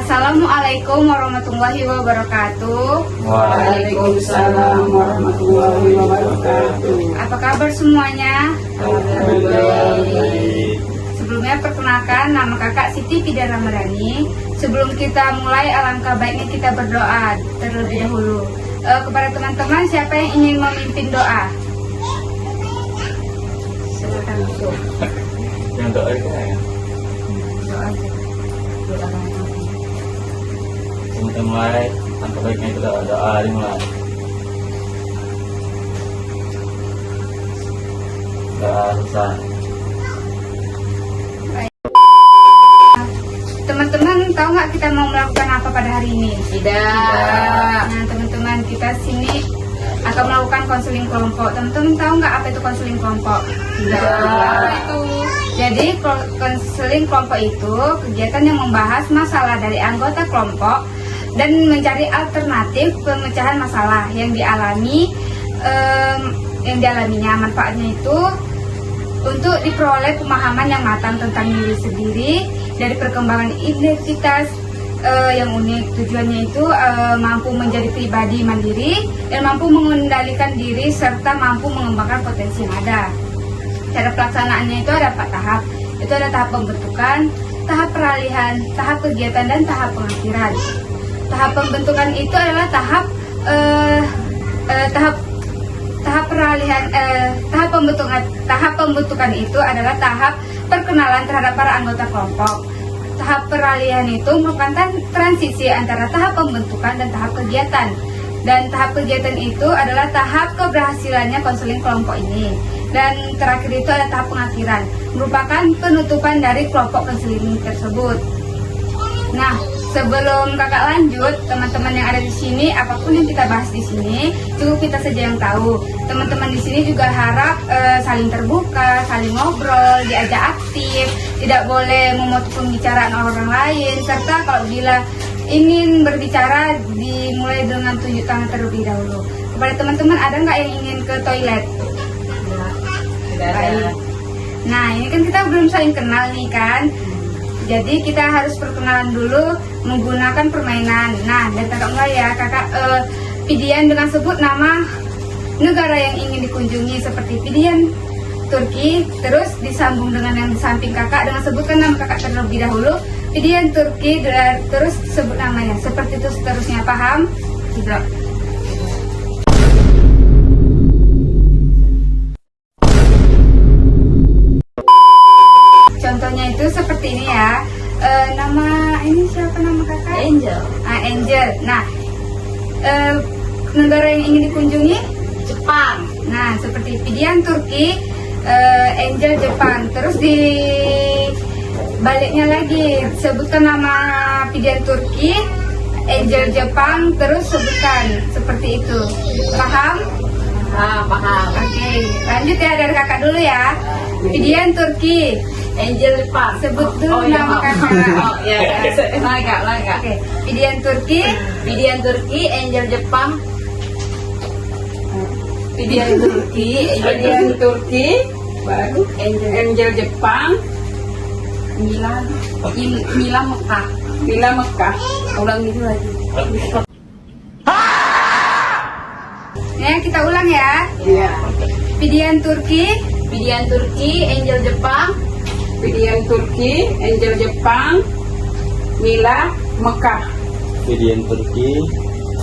Assalamualaikum warahmatullahi wabarakatuh. Waalaikumsalam warahmatullahi wabarakatuh. Apa kabar semuanya? Alhamdulillah. Sebelumnya perkenalkan, nama kakak Siti Fida Ramadhani. Sebelum kita mulai, alangkah baiknya kita berdoa terlebih dahulu. Kepada teman-teman, siapa yang ingin memimpin doa? Silakan masuk. Yang doa itu ya. Doa. Kita mulai, angka baiknya itu doa dimulai. Doa selesai. Teman-teman tahu nggak kita mau melakukan apa pada hari ini? Tidak. Nah teman-teman, kita sini akan melakukan konseling kelompok. Teman-teman tahu nggak apa itu konseling kelompok? Tidak. Apa itu? Jadi konseling kelompok itu kegiatan yang membahas masalah dari anggota kelompok dan mencari alternatif pemecahan masalah yang dialaminya. Manfaatnya itu untuk diperoleh pemahaman yang matang tentang diri sendiri dari perkembangan identitas yang unik. Tujuannya itu mampu menjadi pribadi mandiri dan mampu mengendalikan diri serta mampu mengembangkan potensi yang ada. Cara pelaksanaannya itu ada 4 tahap. Itu ada tahap pembentukan, tahap peralihan, tahap kegiatan, dan tahap pengakhiran. Tahap pembentukan itu adalah tahap pembentukan itu adalah tahap perkenalan terhadap para anggota kelompok. Tahap peralihan itu merupakan transisi antara tahap pembentukan dan tahap kegiatan. Dan tahap kegiatan itu adalah tahap keberhasilannya konseling kelompok ini. Dan terakhir itu ada tahap pengakhiran, merupakan penutupan dari kelompok konseling tersebut. Nah, sebelum kakak lanjut, teman-teman yang ada di sini, apapun yang kita bahas di sini, cukup kita saja yang tahu. Teman-teman di sini juga harap saling terbuka, saling ngobrol, diajak aktif, tidak boleh memotong pembicaraan orang lain, serta kalau bila ingin berbicara dimulai dengan tunjuk tangan terlebih dahulu. Kepada teman-teman, ada nggak yang ingin ke toilet? Tidak ada. Nah, ini kan kita belum saling kenal nih kan. Jadi kita harus perkenalan dulu menggunakan permainan. Nah, dan kakak mulai ya, kakak Pidian dengan sebut nama negara yang ingin dikunjungi seperti Pidian Turki, terus disambung dengan yang di samping kakak dengan sebutkan nama kakak terlebih dahulu. Pidian Turki, terus sebut namanya. Seperti itu seterusnya, paham? Tidak. Contohnya itu seperti ini ya. Nama ini siapa nama kakak? Angel. Angel. Nah, negara yang ingin dikunjungi? Jepang. Nah, seperti Pidian Turki, Angel Jepang. Terus di baliknya lagi, sebutkan nama Pidian Turki, Angel Jepang, terus sebutkan seperti itu. Paham? Paham. Oke, lanjut ya dari kakak dulu ya. Pidian Turki, Angel Jepang. sebut dulu nama kakak. Oh iya. Laga. Oke, Pidian Turki, Pidian Turki, Angel Jepang. Pidian Turki, baru Angel Jepang. Mila Mekah. Mila Mekah. Ulang dulu lagi. Ya, kita ulang ya. Iya. Pidian Turki, Pidian Turki, Angel Jepang. Pidian Turki, Angel Jepang. Mila Mekah. Pidian Turki,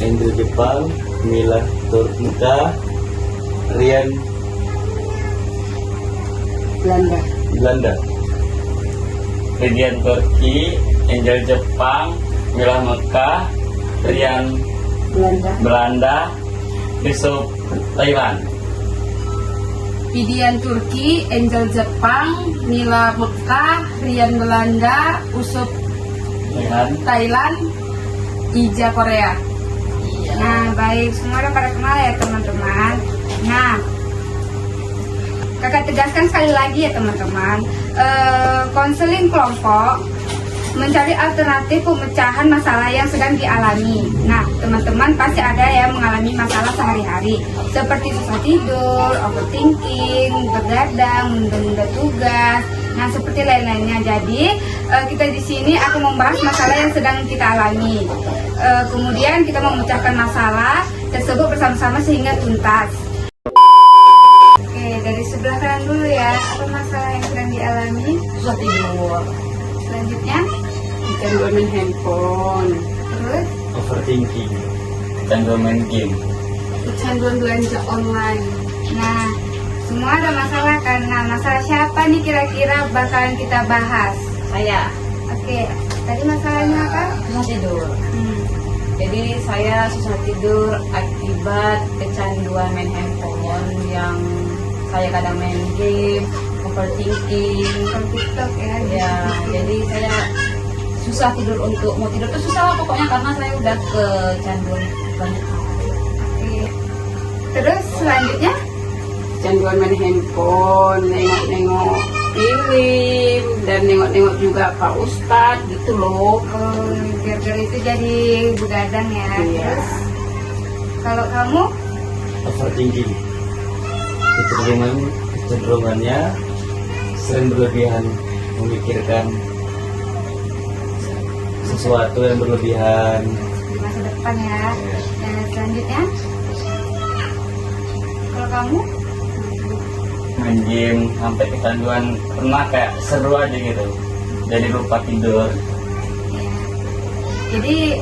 Angel Jepang, Mila Turkika, Rian Belanda. Pidian Turki, Angel Jepang, Mila Mekah, Rian Belanda, Yusuf Thailand. Pidian Turki, Angel Jepang, Mila Mekah, Rian Belanda, Usup Thailand, Ija Korea. Nah, baik, semua udah pada kenal ya teman-teman. Nah, kakak tegaskan sekali lagi ya teman-teman, konseling kelompok mencari alternatif pemecahan masalah yang sedang dialami. Nah, teman-teman pasti ada yang mengalami masalah sehari-hari seperti susah tidur, overthinking, begadang, menunda tugas, nah seperti lain-lainnya. Jadi kita di sini akan membahas masalah yang sedang kita alami. Kemudian kita memecahkan masalah tersebut bersama-sama sehingga tuntas. Oke, dari sebelah kanan dulu ya. Apa masalah yang sedang dialami? Susah tidur. Selanjutnya, Kecanduan main handphone. terus Overthinking. Kecanduan main game. Kecanduan belanja online. nah, semua ada masalah kan. Nah, masalah siapa nih kira-kira bakalan kita bahas? Saya Oke, tadi masalahnya apa? susah tidur. Jadi saya susah tidur akibat kecanduan main handphone yang saya kadang main game, overthinking. Kalau TikTok ya. Ya, jadi saya susah tidur, untuk mau tidur tuh susah pokoknya karena saya udah kecanduan banyak hal. Oke. Terus selanjutnya, Kecanduan main handphone, nengok-nengok film dan nengok-nengok juga Pak Ustadz gitu loh. gara-gara itu jadi begadang ya. Iya. Terus kalau kamu, Overthinking. Kecenderungannya sering berlebihan memikirkan sesuatu yang berlebihan. di masa depan ya. Dan selanjutnya, kalau kamu, Main game sampai kecanduan, pernah kayak seru aja gitu, jadi lupa tidur. ya. Jadi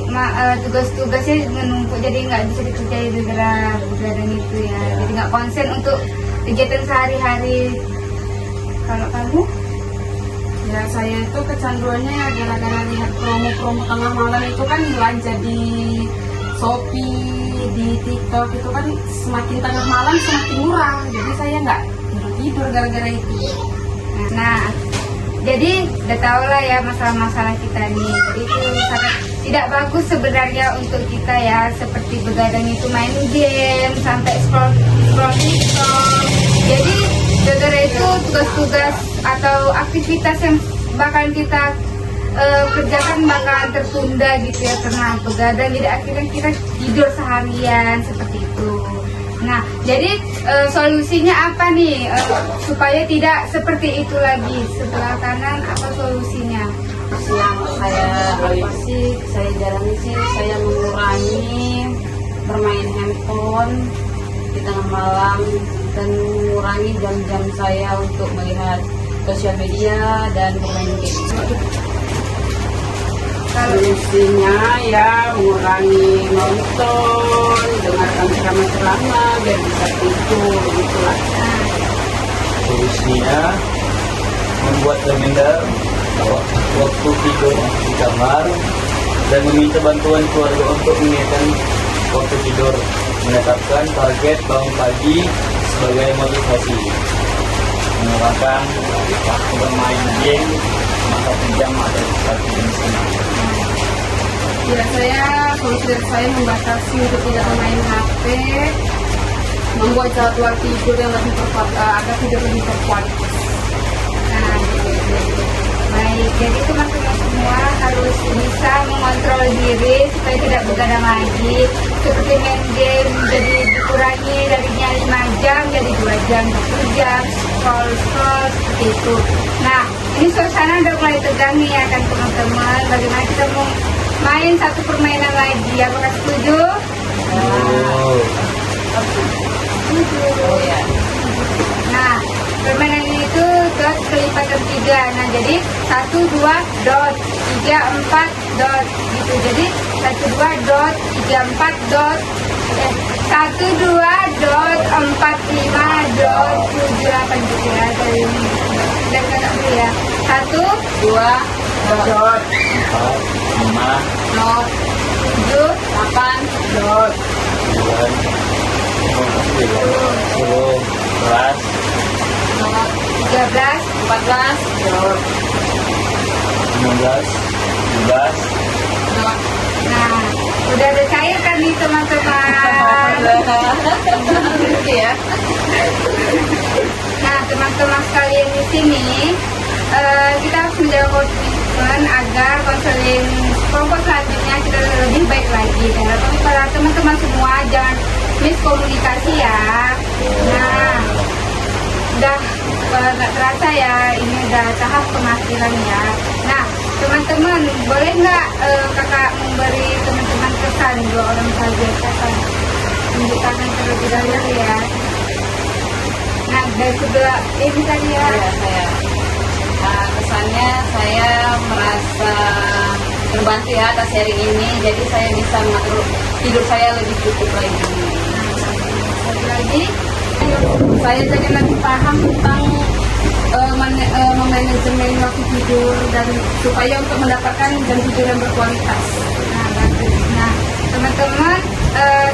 tugas-tugasnya menumpuk, jadi nggak bisa dikerjain gara-gara begadang itu ya. Ya. Jadi nggak konsen untuk kegiatan sehari-hari. Kalau kamu, Ya saya itu kecanduannya gara-gara lihat promo-promo tengah malam itu kan belanja di Shopee, di TikTok itu kan semakin tengah malam semakin murah. Jadi saya nggak tidur gara-gara itu. nah, jadi udah tau lah ya masalah-masalah kita nih. Jadi itu sangat tidak bagus sebenarnya untuk kita ya, seperti begadang itu main game sampai scroll TikTok. Jadi gara-gara itu tugas-tugas atau aktivitas yang bakalan kita kerjakan bakalan tertunda gitu ya karena begadang. Jadi akhirnya kita tidur seharian seperti itu. Nah, jadi solusinya apa nih supaya tidak seperti itu lagi? Sebelah kanan apa solusinya? Yang saya jalani sih, saya mengurangi bermain handphone di tengah malam dan mengurangi jam-jam saya untuk melihat sosial media dan bermain game. Solusinya ya mengurangi nonton, dengarkan ceramah-ceramah biar bisa tidur gitulah. Solusinya membuat kalender waktu tidur di kamar dan meminta bantuan keluarga untuk mengingatkan waktu tidur, menetapkan target bangun pagi sebagai motivasi, menurunkan waktu bermain game maka jam atau 1 jam setengah. Ya, solusi dari saya membatasi untuk tidak bermain HP, membuat jadwal tidur yang lebih agar tidur lebih berkualitas. Nah, baik. Jadi teman-teman semua harus bisa mengontrol diri supaya tidak begadang lagi. Seperti main game, jadi dikurangi darinya 5 jam jadi 2 jam, 1 jam, scroll seperti itu. Nah, ini suasana udah mulai tegang nih ya kan teman-teman. Bagaimana kita mau main satu permainan lagi? Apakah setuju? Oh, Setuju. Oh ya. Nah, permainan ini itu dot kelipatan 3. Nah, jadi 1, 2, dot, 3, 4, dot gitu. Jadi 1, 2, dot, 3, 4, dot, 1, 2, dot, 4, 5, dot, 7, 8 gitu ya. Dari ini. Dan kakak dulu ya. 1, 2, dot, 4, 5, dot, 7, 8, dot, 9, 10, 11, dot, 13, 14, dot, 16, 17. dot. Nah, udah ada cair kan nih teman-teman. Gitu ya. Nah, teman-teman sekalian di sini, kita harus menjaga komitmen agar konseling kelompok selanjutnya kita lebih baik lagi. Dan harapan para teman-teman semua jangan miskomunikasi ya. Nah, udah nggak terasa ya, ini udah tahap pengakhiran ya. Nah, Teman-teman, boleh nggak kakak memberi teman-teman kesan 2 orang saja kesan? Tunjuk tangan terlebih dahulu ya. Nah, dari sebelah ini tadi ya. Ya, saya kesannya saya merasa terbantu ya atas sharing ini, jadi saya bisa mengatur tidur saya lebih cukup lagi. Satu lagi, Saya jadi lebih paham tentang memanajemen waktu tidur dan supaya untuk mendapatkan jam tidur yang berkualitas. nah bagus. Nah, teman-teman,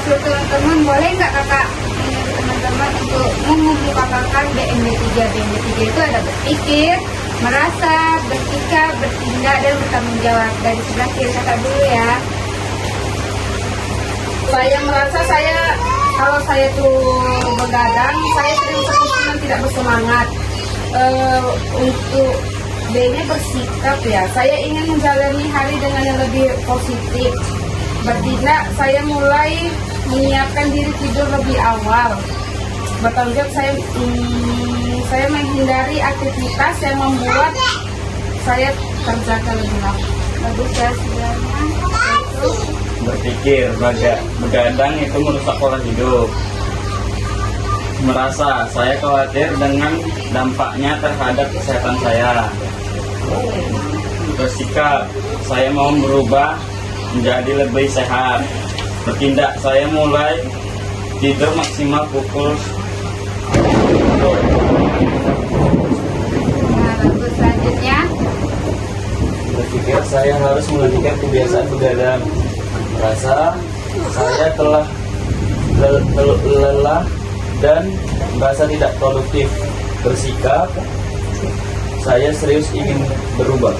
seluruh teman-teman boleh nggak kakak menyuruh teman-teman untuk mengemukakan BMD3. BMD3 itu ada berpikir, merasa, bersikap, bertindak, dan bertanggung jawab. Dari sebelah kiri kakak dulu ya. Saya merasa kalau saya tuh begadang, saya sering terus tidak bersemangat. Untuk B-nya bersikap ya, saya ingin menjalani hari dengan yang lebih positif. Bertindak, saya mulai menyiapkan diri tidur lebih awal. Bertanggung jawab, saya menghindari aktivitas yang membuat saya terjaga lebih lama. Bagus ya sebenarnya. Itu Berpikir, begadang itu merusak pola hidup. Merasa, saya khawatir dengan dampaknya terhadap kesehatan saya. Bersikap, saya mau berubah menjadi lebih sehat. Bertindak, saya mulai tidur maksimal pukul 10. nah bagus. Selanjutnya, Berpikir, saya harus menghentikan kebiasaan begadang. Merasa, saya telah lelah dan merasa tidak produktif. Bersikap, saya serius ingin berubah.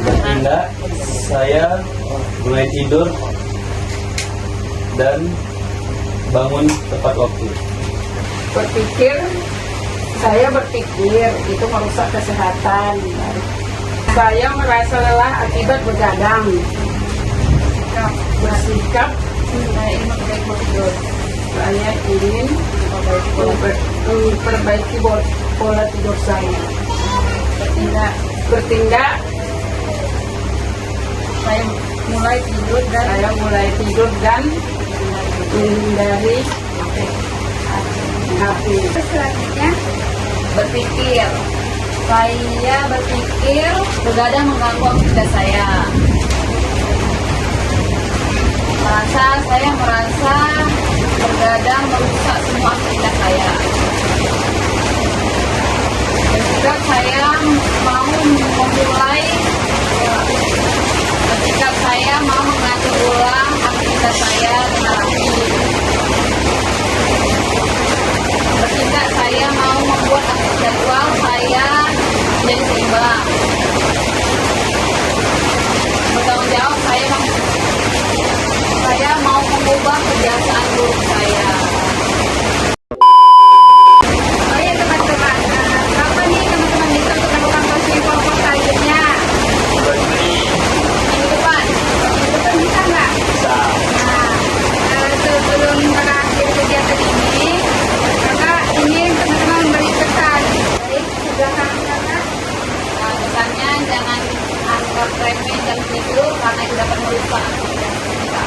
Bertindak, saya mulai tidur dan bangun tepat waktu. Saya berpikir itu merusak kesehatan. Saya merasa lelah akibat begadang. Bersikap, saya ingin memperbaiki tidur. Saya ingin memperbaiki pola tidur saya. Bertindak, saya mulai tidur dan menghindari HP. terus selanjutnya, Berpikir, saya berpikir begadang mengganggu aktivitas saya. Saya merasa begadang merusak semua aktivitas saya. Bersikap, saya mau memulai. Bersikap, saya mau mengatur ulang aktivitas saya dengan rapi. Bertindak, saya mau membuat jadwal saya menjadi seimbang. Bertanggung jawab, saya mau mengubah kebiasaan buruk saya. oh ya teman-teman, kapan nih teman-teman bisa untuk melakukan posisi kelompok selanjutnya? Minggu depan. Itu bisa nggak? Bisa. Nah, sebelum berakhir kegiatan ini, kakak ingin teman-teman memberi pesan. Baik, sebelah kanan kakak. Nah, pesannya jangan anggap remeh jam tidur karena itu dapat merusak aktivitas kita.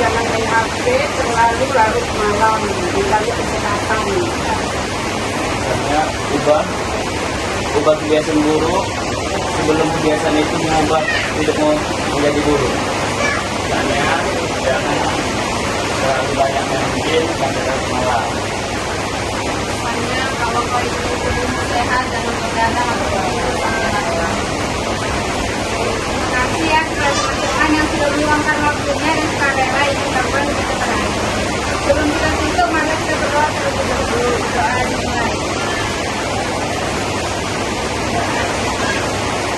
Jangan main HP terlalu larut malam, mengganggu kesehatan. Karena ubah kebiasaan buruk sebelum kebiasaan itu mengubah hidupmu menjadi buruk. Misalnya jangan terlalu banyak yang mungkin sampai larut malam. Hanya kalau kau ingin tubuhmu sehat jangan begadang atau tidur sampai larut malam. Terima kasih ya kepada teman-teman yang sudah meluangkan waktunya dan sukarela ikut kapan di keterangan. Sebelum kita tutup, mari kita berdoa terlebih dahulu. Doa dimulai.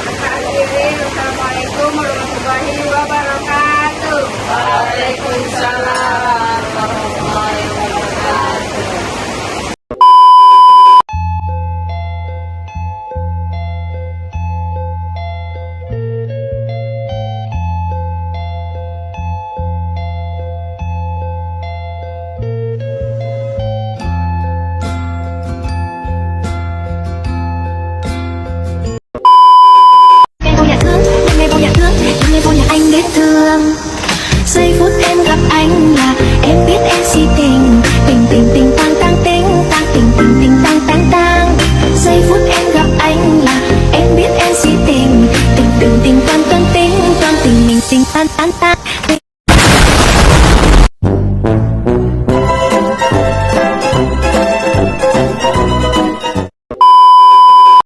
Kita akhiri. Wassalamualaikum warahmatullahi wabarakatuh. Waalaikumsalam warahmatullahi wabarakatuh. em biết em si tình. Tình tình tình tang tang tình tang tình tình tình tang tang tang. Giây phút em gặp anh là em biết em si tình. Tình tình tình tang